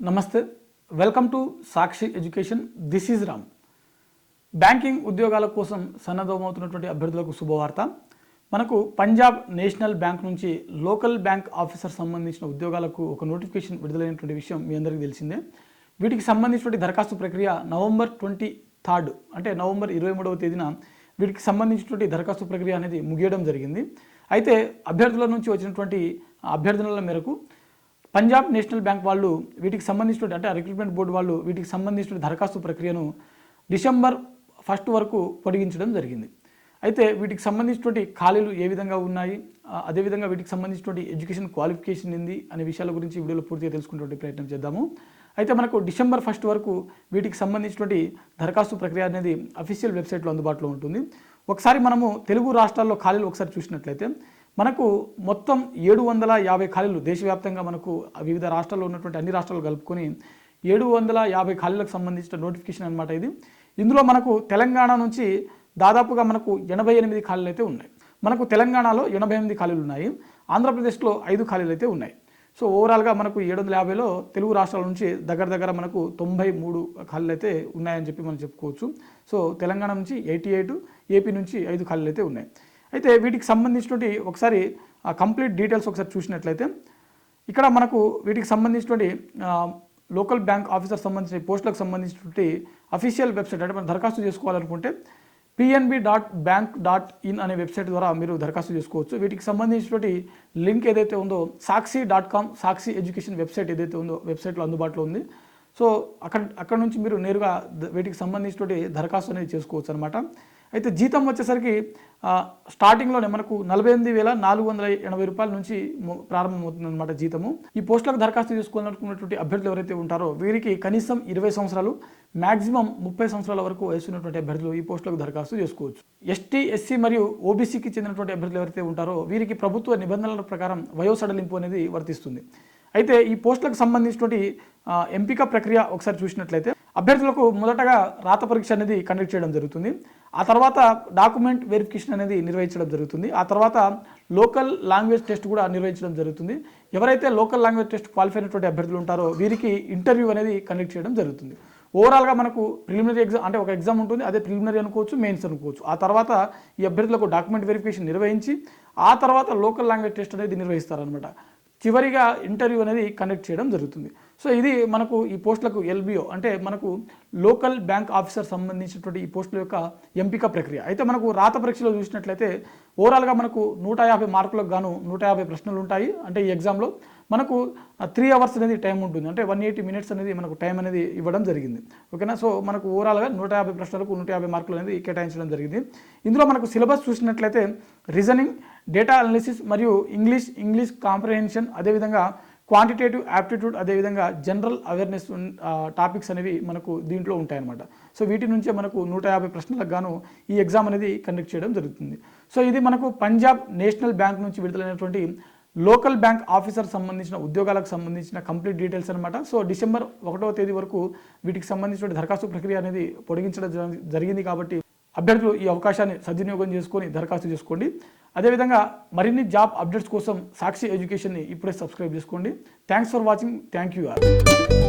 నమస్తే, welcome to Sakshi education. This is Ram. Banking ఉద్యోగాల కోసం సన్నద్ధమవుతున్నటువంటి అభ్యర్థులకు శుభవార్త. మనకు పంజాబ్ నేషనల్ బ్యాంక్ నుంచి లోకల్ బ్యాంక్ ఆఫీసర్ సంబంధించిన ఉద్యోగాలకు ఒక నోటిఫికేషన్ విడుదలైనటువంటి విషయం మీ అందరికీ తెలిసిందే. వీటికి సంబంధించినటువంటి దరఖాస్తు ప్రక్రియ నవంబర్ 23 అంటే నవంబర్ 23వ తేదీన వీటికి సంబంధించినటువంటి దరఖాస్తు ప్రక్రియ అనేది ముగియడం జరిగింది. అయితే అభ్యర్థుల నుంచి వచ్చినటువంటి అభ్యర్థనల మేరకు పంజాబ్ నేషనల్ బ్యాంక్ వాళ్ళు వీటికి సంబంధించినటువంటి అంటే రిక్రూట్మెంట్ బోర్డు వాళ్ళు వీటికి సంబంధించిన దరఖాస్తు ప్రక్రియను డిసెంబర్ 1 వరకు పొడిగించడం జరిగింది. అయితే వీటికి సంబంధించినటువంటి ఖాళీలు ఏ విధంగా ఉన్నాయి, అదేవిధంగా వీటికి సంబంధించినటువంటి ఎడ్యుకేషన్ క్వాలిఫికేషన్ ఏంది అనే విషయాల గురించి వీడియోలో పూర్తిగా తెలుసుకునేటువంటి ప్రయత్నం చేద్దాము. అయితే మనకు డిసెంబర్ 1 వరకు వీటికి సంబంధించినటువంటి దరఖాస్తు ప్రక్రియ అనేది అఫీషియల్ వెబ్సైట్లో అందుబాటులో ఉంటుంది. ఒకసారి మనము తెలుగు రాష్ట్రాల్లో ఖాళీలు ఒకసారి చూసినట్లయితే మనకు మొత్తం 750 ఖాళీలు దేశవ్యాప్తంగా మనకు వివిధ రాష్ట్రాల్లో ఉన్నటువంటి అన్ని రాష్ట్రాలు కలుపుకొని 750 ఖాళీలకు సంబంధించిన నోటిఫికేషన్ అనమాట ఇది. ఇందులో మనకు తెలంగాణ నుంచి దాదాపుగా మనకు 88 ఖాళీలు అయితే ఉన్నాయి. మనకు తెలంగాణలో 88 ఖాళీలు ఉన్నాయి, ఆంధ్రప్రదేశ్లో 5 ఖాళీలు అయితే ఉన్నాయి. సో ఓవరాల్గా మనకు 750లో తెలుగు రాష్ట్రాల నుంచి దగ్గర మనకు 93 ఖాళీలు అయితే ఉన్నాయని చెప్పి మనం చెప్పుకోవచ్చు. సో తెలంగాణ నుంచి 88, ఏపీ నుంచి 5 ఖాళీలు అయితే ఉన్నాయి. అయితే వీటికి సంబంధించినటువంటి ఒకసారి కంప్లీట్ డీటెయిల్స్ ఒకసారి చూసినట్లయితే ఇక్కడ మనకు వీటికి సంబంధించినటువంటి లోకల్ బ్యాంక్ ఆఫీసర్ సంబంధించిన పోస్టులకు సంబంధించినటువంటి అఫీషియల్ వెబ్సైట్ అంటే మనం దరఖాస్తు చేసుకోవాలనుకుంటే pnb.bank.in అనే వెబ్సైట్ ద్వారా మీరు దరఖాస్తు చేసుకోవచ్చు. వీటికి సంబంధించినటువంటి లింక్ ఏదైతే ఉందో saksi.com సాక్షి ఎడ్యుకేషన్ వెబ్సైట్ ఏదైతే ఉందో వెబ్సైట్లో అందుబాటులో ఉంది. సో అక్కడ నుంచి మీరు నేరుగా వీటికి సంబంధించినటువంటి దరఖాస్తు అనేది చేసుకోవచ్చు అనమాట. అయితే జీతం వచ్చేసరికి స్టార్టింగ్లోనే మనకు 48,480 రూపాయల నుంచి ప్రారంభమవుతుంది అనమాట జీతము. ఈ పోస్టులకు దరఖాస్తు చేసుకోవాలనుకున్నటువంటి అభ్యర్థులు ఎవరైతే ఉంటారో వీరికి కనీసం 20 సంవత్సరాలు, మ్యాక్సిమం 30 సంవసరాల వరకు వయసు ఉన్నటువంటి అభ్యర్థులు ఈ పోస్టులకు దరఖాస్తు చేసుకోవచ్చు. ఎస్టీ, ఎస్సీ మరియు ఓబీసీకి చెందినటువంటి అభ్యర్థులు ఎవరైతే ఉంటారో వీరికి ప్రభుత్వ నిబంధనల ప్రకారం వయో సడలింపు అనేది వర్తిస్తుంది. అయితే ఈ పోస్టులకు సంబంధించినటువంటి ఎంపిక ప్రక్రియ ఒకసారి చూసినట్లయితే అభ్యర్థులకు మొదటగా రాత పరీక్ష అనేది కండక్ట్ చేయడం జరుగుతుంది. ఆ తర్వాత డాక్యుమెంట్ వెరిఫికేషన్ అనేది నిర్వహించడం జరుగుతుంది. ఆ తర్వాత లోకల్ లాంగ్వేజ్ టెస్ట్ కూడా నిర్వహించడం జరుగుతుంది. ఎవరైతే లోకల్ లాంగ్వేజ్ టెస్ట్ క్వాలిఫై అయినటువంటి అభ్యర్థులు ఉంటారో వీరికి ఇంటర్వ్యూ అనేది కండక్ట్ చేయడం జరుగుతుంది. ఓవరాల్గా మనకు ప్రిలిమినరీ ఎగ్జామ్ అంటే ఒక ఎగ్జామ్ ఉంటుంది, అదే ప్రిలిమినరీ అనుకోవచ్చు, మెయిన్స్ అనుకోవచ్చు. ఆ తర్వాత ఈ అభ్యర్థులకు డాక్యుమెంట్ వెరిఫికేషన్ నిర్వహించి ఆ తర్వాత లోకల్ లాంగ్వేజ్ టెస్ట్ అనేది నిర్వహిస్తారనమాట. చివరిగా ఇంటర్వ్యూ అనేది కండక్ట్ చేయడం జరుగుతుంది. సో ఇది మనకు ఈ పోస్టులకు LBO అంటే మనకు లోకల్ బ్యాంక్ ఆఫీసర్ సంబంధించినటువంటి ఈ పోస్టుల యొక్క ఎంపిక ప్రక్రియ. అయితే మనకు రాత పరీక్షలో చూసినట్లయితే ఓవరాల్గా మనకు 150 మార్కులకు గాను 150 ప్రశ్నలు ఉంటాయి. అంటే ఈ ఎగ్జామ్లో మనకు 3 అవర్స్ అనేది టైం ఉంటుంది, అంటే 180 మినిట్స్ అనేది మనకు టైం అనేది ఇవ్వడం జరిగింది. ఓకేనా. సో మనకు ఓవరాల్గా 150 ప్రశ్నలకు 150 మార్కులు అనేది కేటాయించడం జరిగింది. ఇందులో మనకు సిలబస్ చూసినట్లయితే రీజనింగ్, డేటా అనాలిసిస్ మరియు ఇంగ్లీష్ కాంప్రహెన్షన్, అదేవిధంగా క్వాంటిటేటివ్ యాప్టిట్యూడ్, అదేవిధంగా జనరల్ అవేర్నెస్ టాపిక్స్ అనేవి మనకు దీంట్లో ఉంటాయన్నమాట. సో వీటి నుంచే మనకు 150 ప్రశ్నలకు గాను ఈ ఎగ్జామ్ అనేది కండక్ట్ చేయడం జరుగుతుంది. సో ఇది మనకు పంజాబ్ నేషనల్ బ్యాంక్ నుంచి విడుదలైనటువంటి లోకల్ బ్యాంక్ ఆఫీసర్ సంబంధించిన ఉద్యోగాలకు సంబంధించిన కంప్లీట్ డీటెయిల్స్ అనమాట. సో డిసెంబర్ 1వ తేదీ వరకు వీటికి సంబంధించిన దరఖాస్తు ప్రక్రియ అనేది పొడిగించడం జరిగింది. కాబట్టి అభ్యర్థులు ఈ అవకాశాన్ని సద్వినియోగం చేసుకొని దరఖాస్తు చేసుకోండి. అదేవిధంగా మరిన్ని జాబ్ అప్డేట్స్ కోసం సాక్షి ఎడ్యుకేషన్ని ఇప్పుడే సబ్స్క్రైబ్ చేసుకోండి. Thanks for watching. Thank you all.